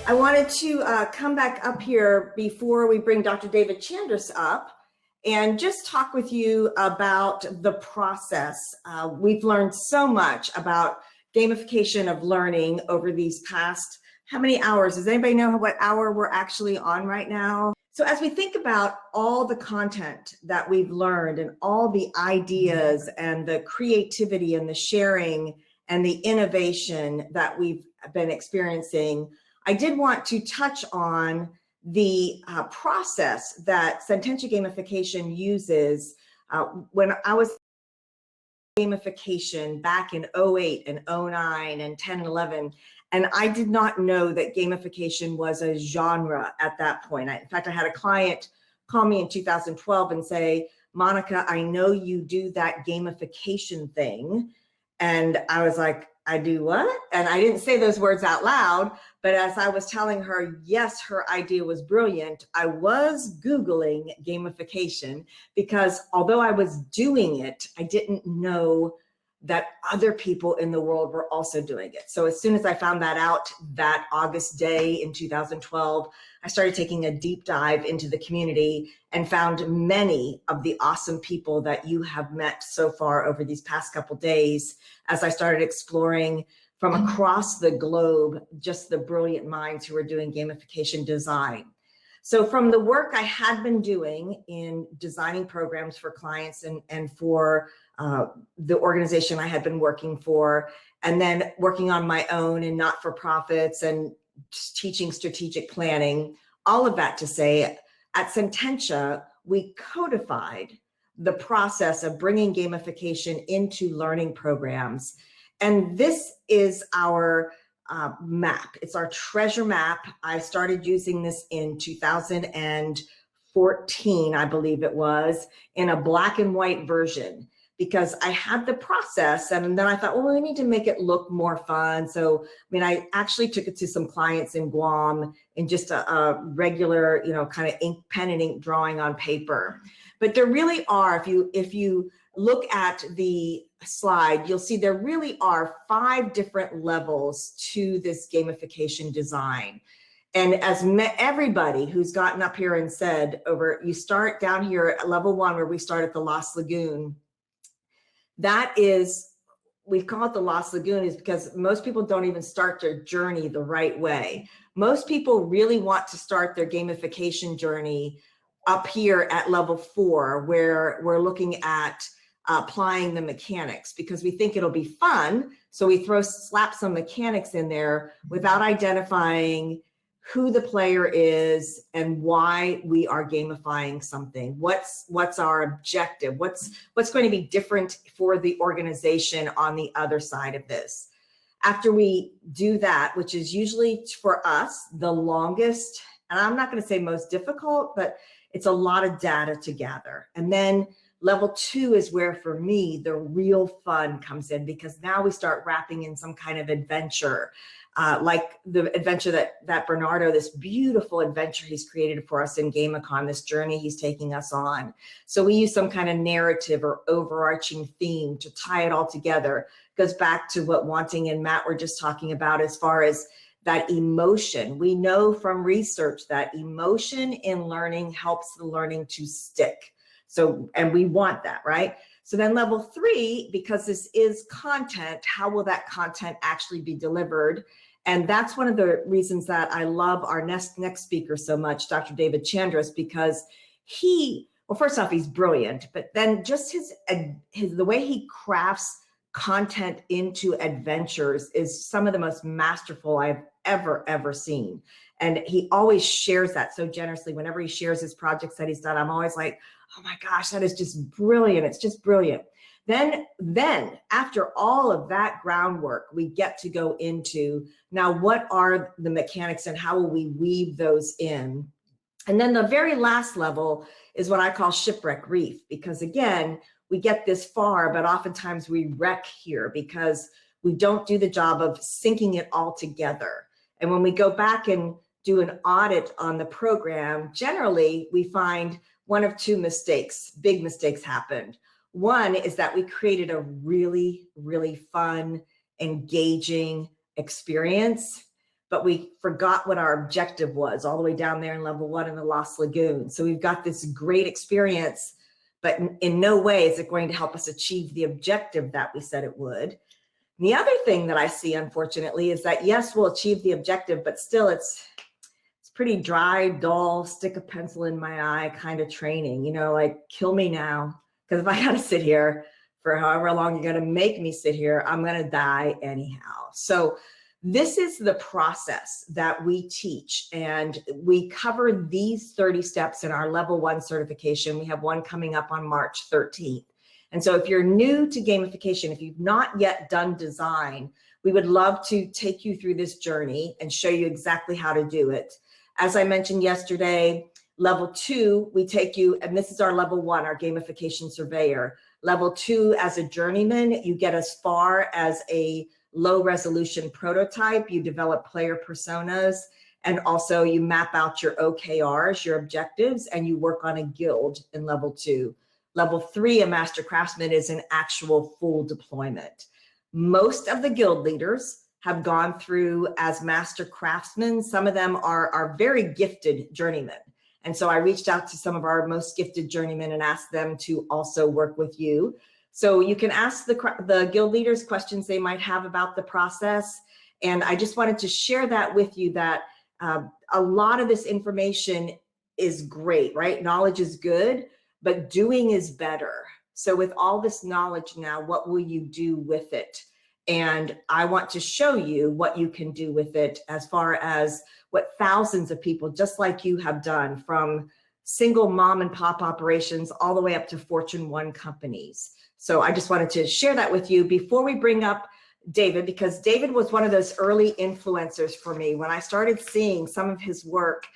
I wanted to come back up here before we bring Dr. David Chandris up and just talk with you about the process. We've learned so much about gamification of learning over these past, how many hours? Does anybody know what hour we're actually on right now? So as we think about all the content that we've learned and all the ideas and the creativity and the sharing and the innovation that we've been experiencing, I did want to touch on the process that Sententia Gamification uses. When I was gamification back in 08 and 09 and 10 and 11, and I did not know that gamification was a genre at that point. In fact, I had a client call me in 2012 and say, Monica, I know you do that gamification thing. And I was like, I do what? And I didn't say those words out loud, but as I was telling her, yes, her idea was brilliant, I was Googling gamification because although I was doing it, I didn't know that other people in the world were also doing it. So as soon as I found that out that August day in 2012, I started taking a deep dive into the community and found many of the awesome people that you have met so far over these past couple days as I started exploring from across the globe, just the brilliant minds who are doing gamification design. So from the work I had been doing in designing programs for clients and for the organization I had been working for, and then working on my own and not-for-profits and teaching strategic planning, all of that to say, at Sententia, we codified the process of bringing gamification into learning programs. And this is our map. It's our treasure map. I started using this in 2014, I believe it was, in a black and white version, because I had the process and then I thought, well, we need to make it look more fun. So, I mean, I actually took it to some clients in Guam in just a regular, kind of pen and ink drawing on paper. But there really are, if you look at the slide, you'll see there really are 5 different levels to this gamification design. And as everybody who's gotten up here and said you start down here at level 1 where we start at the Lost Lagoon. That is, we call it the Lost Lagoon is because most people don't even start their journey the right way. Most people really want to start their gamification journey up here at level 4, where we're looking at applying the mechanics because we think it'll be fun. So we slap some mechanics in there without identifying who the player is and why we are gamifying something. What's our objective? What's going to be different for the organization on the other side of this? After we do that, which is usually for us the longest, and I'm not going to say most difficult, but it's a lot of data to gather. And then level 2 is where, for me, the real fun comes in, because now we start wrapping in some kind of adventure, like the adventure that Bernardo, this beautiful adventure he's created for us in Gamicon, this journey he's taking us on. So we use some kind of narrative or overarching theme to tie it all together. It goes back to what Wanting and Matt were just talking about as far as that emotion. We know from research that emotion in learning helps the learning to stick. So, and we want that, right? So then level 3, because this is content, how will that content actually be delivered? And that's one of the reasons that I love our next speaker so much, Dr. David Chandris, because well, first off, he's brilliant, but then just the way he crafts content into adventures is some of the most masterful I've ever seen. And he always shares that so generously. Whenever he shares his projects that he's done, I'm always like, oh my gosh, that is just brilliant. It's just brilliant. Then after all of that groundwork, we get to go into, now what are the mechanics and how will we weave those in? And then the very last level is what I call Shipwreck Reef, because again, we get this far, but oftentimes we wreck here because we don't do the job of syncing it all together. And when we go back and do an audit on the program, generally we find one of 2 mistakes, big mistakes happened. One is that we created a really, really fun, engaging experience, but we forgot what our objective was all the way down there in level 1 in the Lost Lagoon. So we've got this great experience, but in no way is it going to help us achieve the objective that we said it would. And the other thing that I see, unfortunately, is that yes, we'll achieve the objective, but still it's pretty dry, dull, stick a pencil in my eye kind of training, you know, like kill me now. Because if I got to sit here for however long you're going to make me sit here, I'm going to die anyhow. So this is the process that we teach, and we cover these 30 steps in our level 1 certification. We have one coming up on March 13th. And so if you're new to gamification, if you've not yet done design, we would love to take you through this journey and show you exactly how to do it. As I mentioned yesterday, level 2, we take you, and this is our level 1, our gamification surveyor. Level 2, as a journeyman, you get as far as a low resolution prototype, you develop player personas, and also you map out your OKRs, your objectives, and you work on a guild in level 2. Level 3, a master craftsman, is an actual full deployment. Most of the guild leaders have gone through as master craftsmen. Some of them are very gifted journeymen. And so I reached out to some of our most gifted journeymen and asked them to also work with you. So you can ask the guild leaders questions they might have about the process. And I just wanted to share that with you, that a lot of this information is great, right? Knowledge is good, but doing is better. So with all this knowledge now, what will you do with it? And I want to show you what you can do with it, as far as what thousands of people just like you have done, from single mom and pop operations all the way up to Fortune 1 companies. So I just wanted to share that with you before we bring up David, because David was one of those early influencers for me. When I started seeing some of his work,